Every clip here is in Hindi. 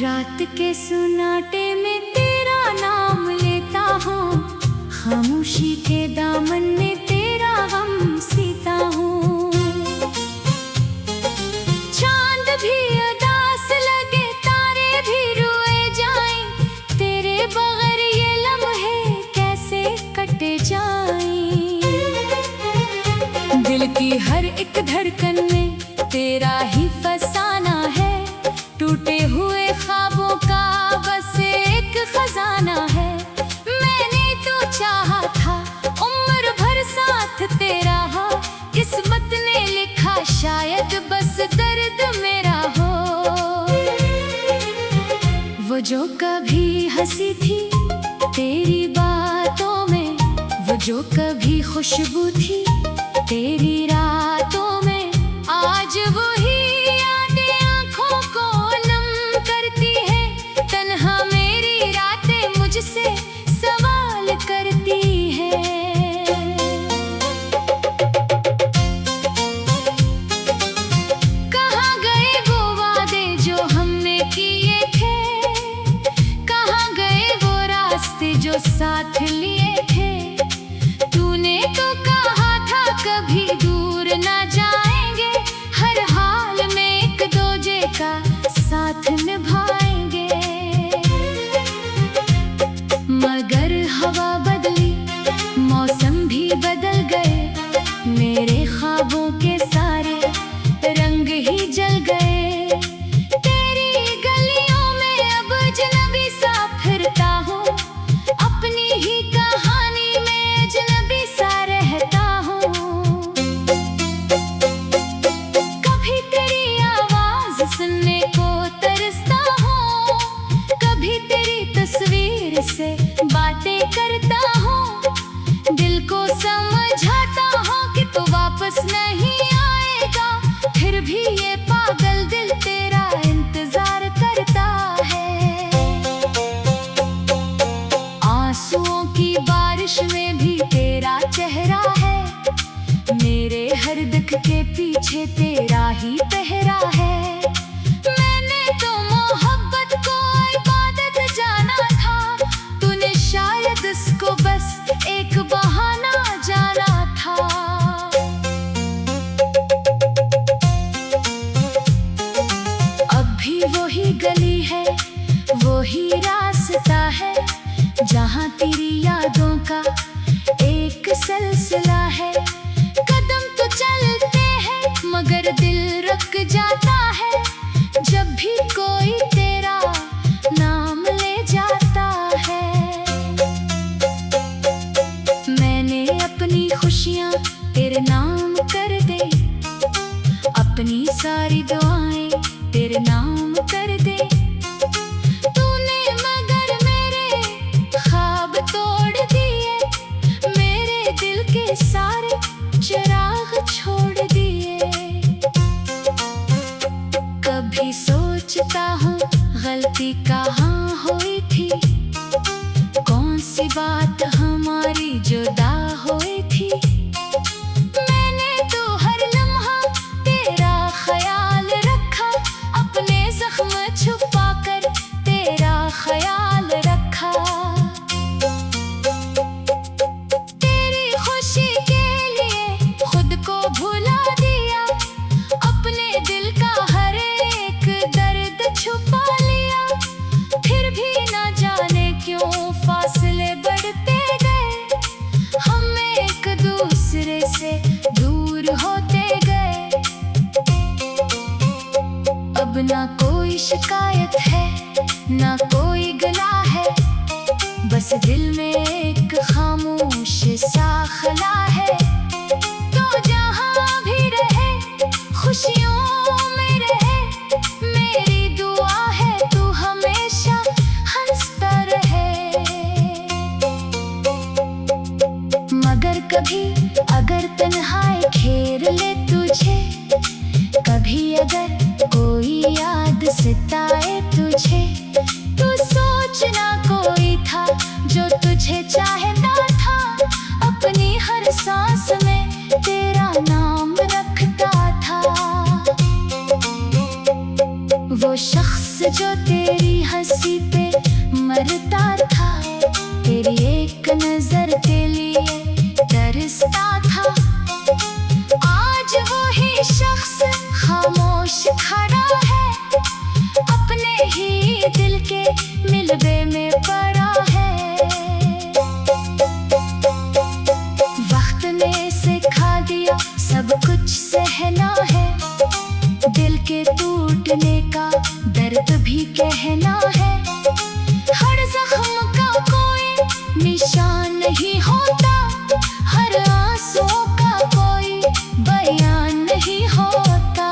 रात के सुनाटे में तेरा नाम लेता हूँ, खामोशी के दामन में तेरा गम सीता हूँ। चांद भी उदास लगे, तारे भी रोए जाएं, तेरे बगैर ये लम्हे कैसे कटे जाएं। दिल की हर एक धड़कन में तेरा ही फसाना है, टूटे हुए ख्वाबों का बस एक खजाना है। मैंने तो चाहा था उम्र भर साथ तेरा हो, किस्मत ने लिखा शायद बस दर्द मेरा हो। वो जो कभी हंसी थी तेरी बातों में, वो जो कभी खुशबू थी तेरी रातों में, आज वही मुझसे सवाल करती है। कहाँ गए वो वादे जो हमने किए थे, कहाँ गए वो रास्ते जो साथ लिए थे। तूने तो कहा था कभी दूर ना जाएंगे, हर हाल में एक दूजे का साथ निभाएंगे। मगर हवा बदली, मौसम भी बदल गए, मेरे ख्वाबों के सारे रंग ही जल गए। तेरी गलियों में अब अजनबी सा फिरता हूँ, अपनी ही कहानी में अजनबी सा रहता हूँ। कभी तेरी आवाज सुनने को तरसता हूँ, कभी तेरी तस्वीर से बातें करता हूँ। दिल को समझाता हूँ कि तो वापस नहीं आएगा, फिर भी ये पागल दिल तेरा इंतजार करता है। आंसुओं की बारिश में भी तेरा चेहरा है, मेरे हर दुख के पीछे तेरा ही पहरा है। मैंने तो मोहब्बत को इबादत जाना था, तूने शायद इसको बस एक बहाना जाना था। अब भी वही गली है, वही रास्ता है, जहाँ तेरी यादों का एक सिलसिला है। कदम तो चलते हैं मगर दिल रुक जाता है, जब भी कोई तेरा नाम ले जाता है। मैंने अपनी खुशियाँ तेरे नाम कर दे, अपनी सारी दुआएं तेरे नाम कर दे। तूने मगर मेरे ख्वाब तोड़ दिए, मेरे दिल के सारे चिराग छोड़ दिए। कभी सोचता हूँ गलती कहाँ हुई थी, कौन सी बात हमारी जुदा हुई थी। मैंने तो हर लम्हा तेरा ख्याल रखा, अपने जख्म छुपा कर तेरा ख्याल रखा। तेरी खुशी के लिए खुद को भुला दिया, अपने दिल का हर एक दर्द छुपा लिया। फिर भी ना जाने क्यों फासले बढ़ते गए, हम एक दूसरे से दूर होते गए। अब ना कोई शिकायत है ना कोई गला है, बस दिल में एक खामोश सा खला है। तो जहाँ भी रहे खुशियों में रहे, मेरी दुआ है तू हमेशा हंसता रहे। मगर कभी अगर तन्हाई घेर ले तुझे, कभी अगर कोई याद सताए तुझे, तू सोचना कोई था जो तुझे चाहता था, अपनी हर सांस में तेरा नाम रखता था। वो शख्स जो तेरी कुछ सहना है, दिल के टूटने का दर्द भी कहना है। हर जख्म का कोई निशान नहीं होता, हर आंसू का कोई बयान नहीं होता।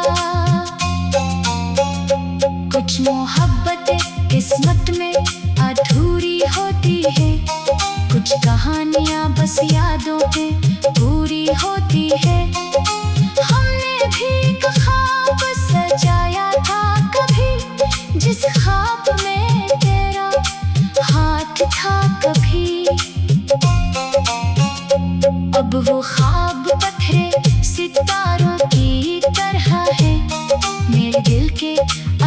कुछ मोहब्बतें किस्मत में अधूरी होती है, कुछ कहानियां बस यादों में पूरी होती है। हमने भी एक ख्वाब सजाया था कभी, जिस ख्वाब में तेरा हाथ था कभी। अब वो ख्वाब पत्थरे सितारों की तरह है, मेरे दिल के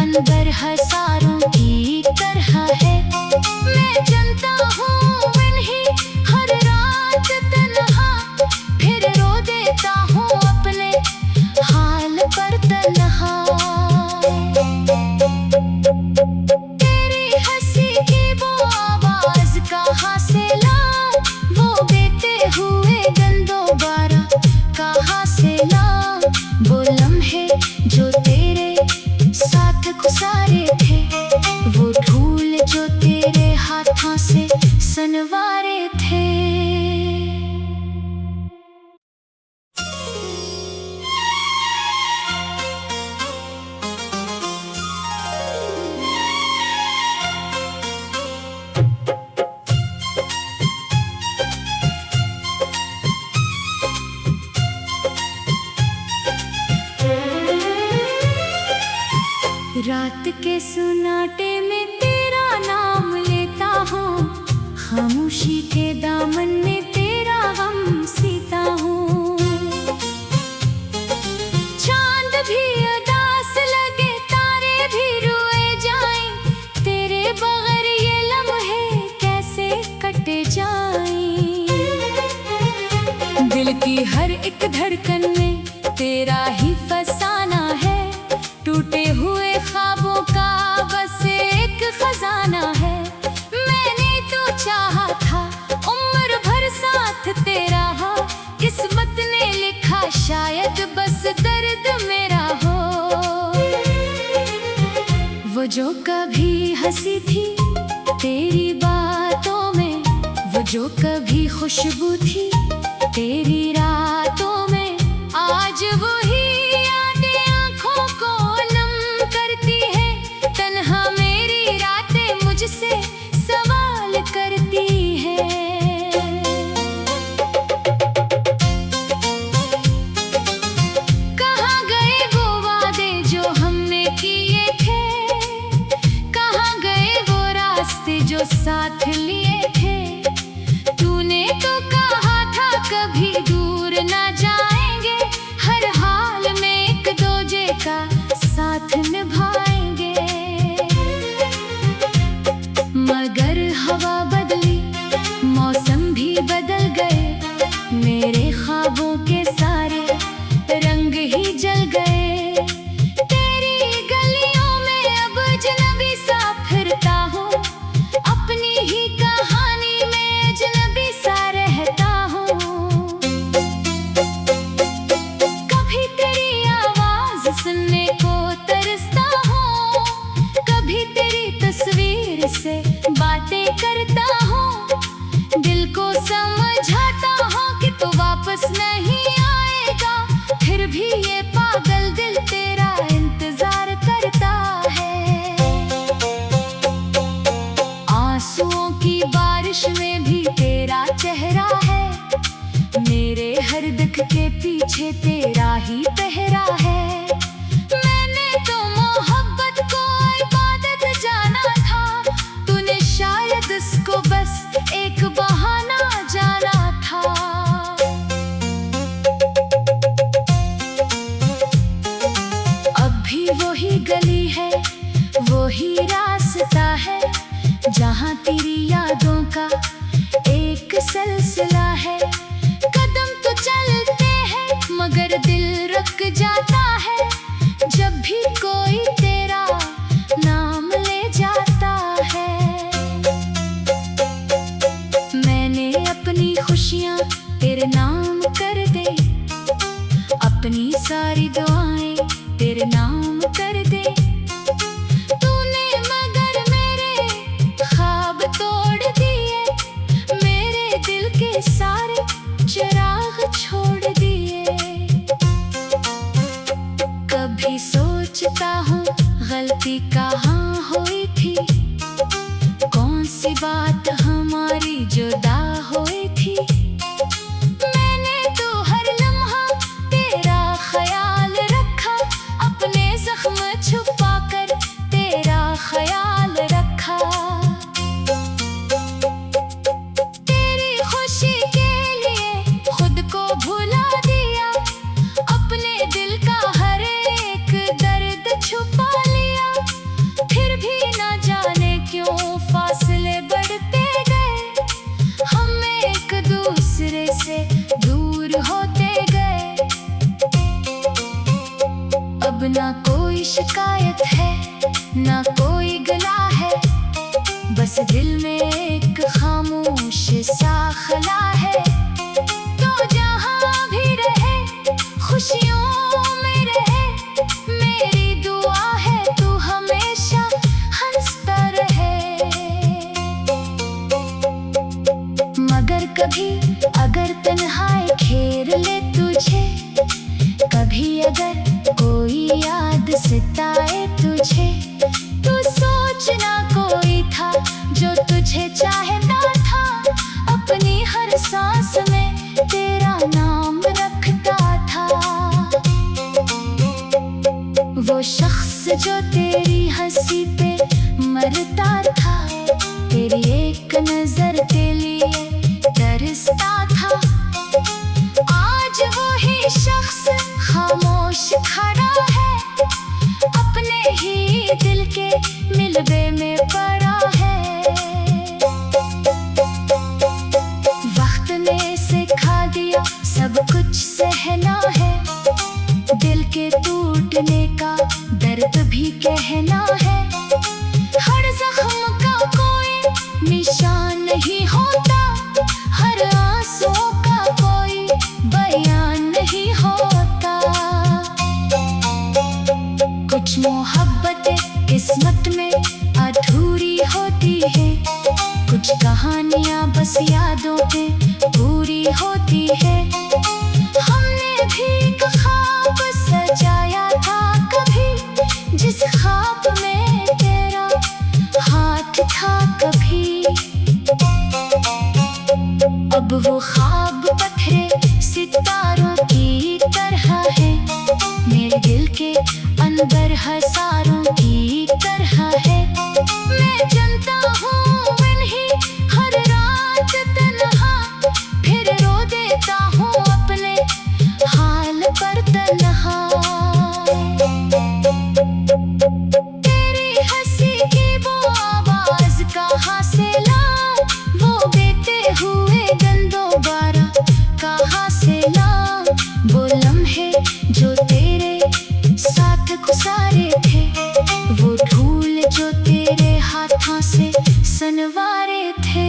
अंदर हजारों की तरह है। मैं जनता हूँ इन्हीं हर रात तन्हा, फिर रो देता हूँ अपने हाल पर तन्हा। तेरी हंसी की वो आवाज कहाँ से लाऊं, वो बेते हुए दिन दोबारा कहाँ से लाऊं। वो लम्हे जो तेरे साथ गुजारे थे, वो धूल जो तेरे हाथों से सनवारे थे। रात के सुनाटे में तेरा नाम लेता हूँ, खामोशी के दामन में तेरा गम सीता हूँ। चांद भी उदास लगे, तारे भी रोए जाएं, तेरे बगैर ये लम्हे कैसे कटे जाएं। दिल की हर एक धड़कन में तेरा ही फसाना है, टूटे हुए ख्वाबों का बस एक खजाना है। मैंने तो चाहा था उम्र भर साथ तेरा हो, किस्मत ने लिखा शायद बस दर्द मेरा हो। वो जो कभी हंसी थी तेरी बातों में, वो जो कभी खुशबू थी तेरी रातों में, आज वही यादें आँखों को नम करती है। तन्हा मेरी रातें मुझसे सवाल करती है। कहाँ गए वो वादे जो हमने किए थे, कहाँ गए वो रास्ते जो साथ लिए थे। तूने तो कहा था कभी दूर ना जाएंगे, हर हाल में एक दूजे का साथ निभाएंगे। मगर हवा बदली, मौसम भी बदल गए, मेरे ख्वाबों के सारे रंग ही जल गए। तेरी गलियों में अब अजनबी सा फिरता हूँ, अपनी ही कहानी में अजनबी सा रहता हूँ। कभी तेरी आवाज सुनने को तरसता हूँ, कभी तेरी तस्वीर से बातें करता हूँ। दिल को समझाता हूँ कि तू वापस नहीं आएगा, फिर भी ये पागल दिल तेरा इंतजार करता है। आंसुओं की बारिश में भी तेरा चेहरा है, मेरे हर दुख के पीछे तेरा ही पहरा है। मैंने तो मोहब्बत को इबादत जाना था, तूने शायद इसको बस एक बहाना जाना था। अब भी वही गली है, वही रास्ता है, जहाँ तेरी यादों का एक सिलसिला है। कदम तो चलते हैं मगर दिल रुक जाता है, जब भी कोई तेरा नाम ले जाता है। मैंने अपनी खुशियाँ तेरे नाम कर दे, अपनी सारी दुआएं तेरे नाम कर दे। तूने मगर मेरे ख्वाब तोड़ दिए, मेरे दिल के सारे चिराग छोड़ दिए। कभी सोचता हूँ गलती कहाँ हुई थी, कौन सी बात हमारी जुदा हुई थी। मैंने तो हर लम्हा तेरा ख्याल रखा, अपने जख्म छुपा कर तेरा ख्याल रखा। तेरी खुशी के लिए खुद को भुला दिया, अपने दिल का हर एक दर्द छुपा लिया। फिर भी ना जाने क्यों फासले बढ़ते गए, हम एक दूसरे से दूर होते गए। अब ना कोई शिकायत है, ना कोई गला है, बस दिल में एक खामोश सा खला है। तो जहाँ भी रहे खुशियों में रहे, मेरी दुआ है तू हमेशा हंसता रहे। मगर कभी अगर तन्हाई घेर ले तुझे, कभी अगर कोई याद सताए तुझे, तू सोचना कोई था जो तुझे चाहता था, अपनी हर सांस में तेरा नाम रखता था। वो शख्स जो तेरी हंसी पे मरता था, तेरी एक नजर के लिए तरसता था। आज वही शख्स खामोश खड़ा है, अपने ही दिल के मिलबे में पड़ा है। वक्त ने सिखा दिया सब कुछ सहना है, दिल के टूटने का दर्द भी कहना है। हर जख्म का कोई निशान नहीं होता, हर आंसू का कोई बयान नहीं होता। कुछ मोहब्बतें किस्मत में अधूरी होती है, कुछ कहानियां बस यादों पे पूरी होती है। हमने भी एक ख्वाब सजाया था कभी, जिस ख्वाब में तेरा हाथ था कभी। अब वो ख्वाब पत्थरे सितारों की तरह है, मेरे दिल के अंदर हजारों की तरह है। मैं जानता हूँ इन्हीं हर रात तन्हा, फिर रो देता हूँ अपने हाल पर तन्हा। तेरी हंसी की वो आवाज कहाँ से लाऊं, वो बेटे हुए दिन दोबारा कहाँ से लाऊं। वो लम्हे जो तेरे साथ गुजारे थे, वो धूल जो तेरे हाथों से सनवारे थे।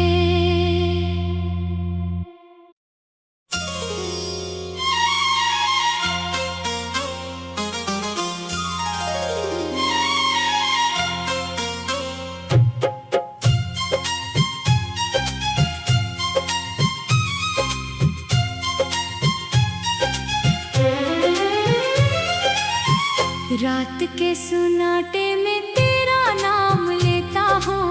रात के सुनाटे में तेरा नाम लेता हूँ,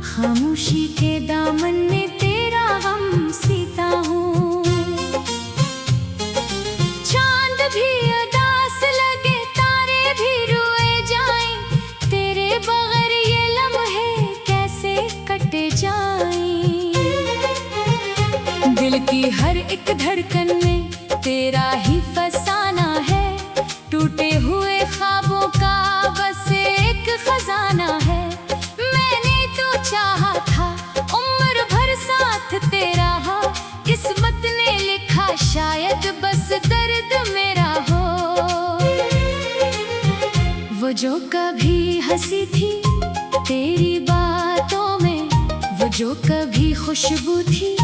खामोशी के दामन में तेरा गम सीता हूँ। चांद भी उदास लगे, तारे भी रोए जाएं, तेरे बगैर ये लम्हे कैसे कटे जाएं। दिल की हर एक धड़कन में तेरा ही फसाना है, टूटे हुए ख्वाबों का बस एक खजाना है। मैंने तो चाहा था उम्र भर साथ तेरा हो, किस्मत ने लिखा शायद बस दर्द मेरा हो। वो जो कभी हंसी थी तेरी बातों में, वो जो कभी खुशबू थी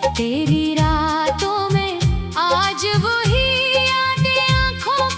तेरी रातों में, आज वही यादें आंखों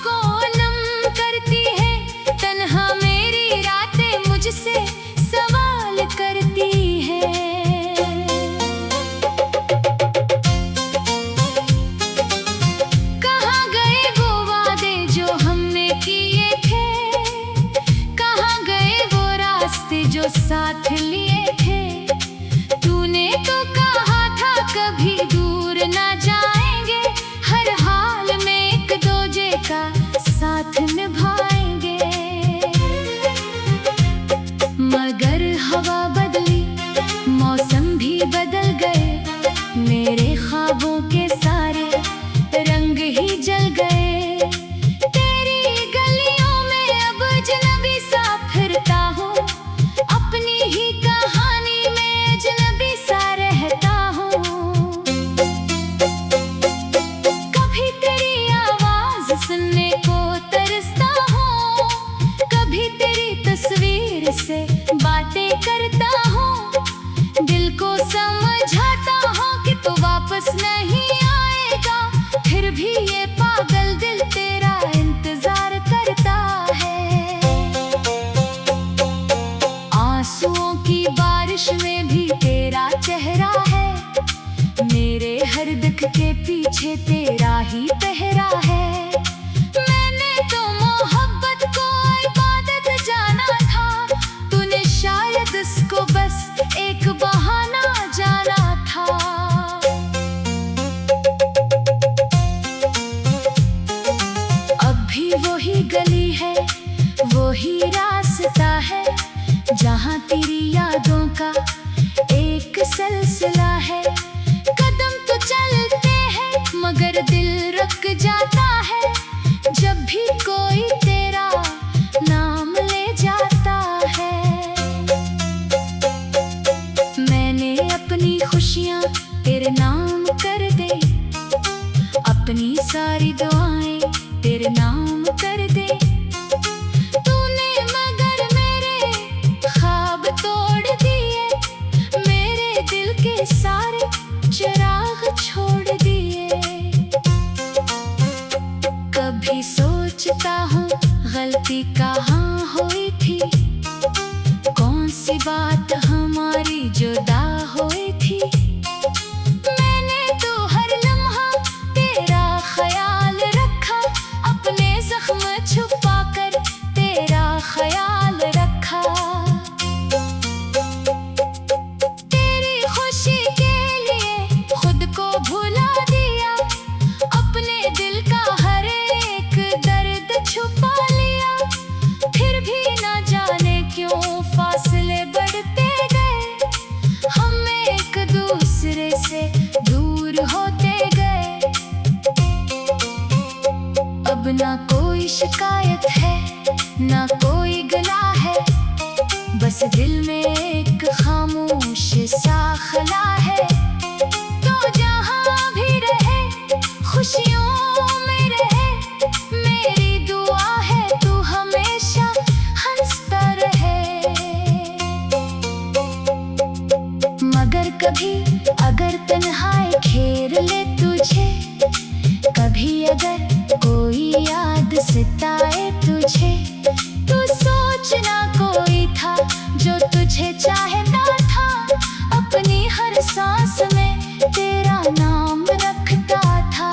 अभी वही गली है, वही रास्ता है, जहाँ तेरी यादों का एक सिलसिला है। कदम तो चलते हैं मगर दिल रुक जाता है, जब भी कोई तेरा नाम ले जाता है। मैंने अपनी खुशियाँ तेरे नाम कर दे, अपनी सारी दुआएं तेरे नाम कर दे। तूने मगर मेरे ख्वाब तोड़ दिए, मेरे दिल के सारे चिराग छोड़ दिए। कभी सोचता हूँ गलती कहाँ हुई थी, कौन सी बात हमारी जुदा हुई थी। मैंने तो हर लम्हा तेरा ख्याल रखा, अपने जख्म छुपा कर तेरा ख्याल रखा। तेरी खुशी के लिए खुद को भुला दिया, अपने दिल का हर एक दर्द छुपा लिया। फिर भी ना जाने क्यों फासले बढ़ते गए, हम एक दूसरे से दूर होते गए। अब ना कोई शिकायत है, ना कोई गला है, बस दिल में एक खामोश सा खला है। तो जहाँ भी रहे खुशियों में रहे, मेरी दुआ है तू हमेशा हंसता रहे। मगर कभी अगर तन्हाई घेर ले तुझे, कभी अगर कोई याद सताए तुझे, तू सोचना कोई था जो तुझे चाहता था, अपनी हर सांस में तेरा नाम रखता था।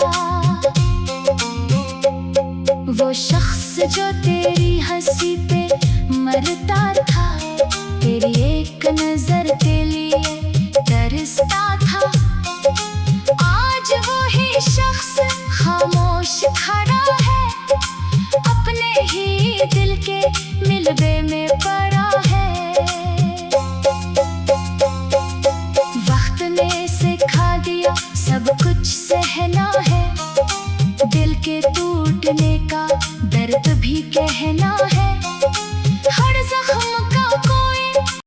वो शख्स जो तेरी हंसी पे मरता था, तेरी एक नजर के लिए तरसता था। आज वही शख्स खामोश खड़ा है, अपने ही दिल के मिलबे में पड़ा है। वक्त ने सिखा दिया सब कुछ सहना है, दिल के टूटने का दर्द भी कहना है।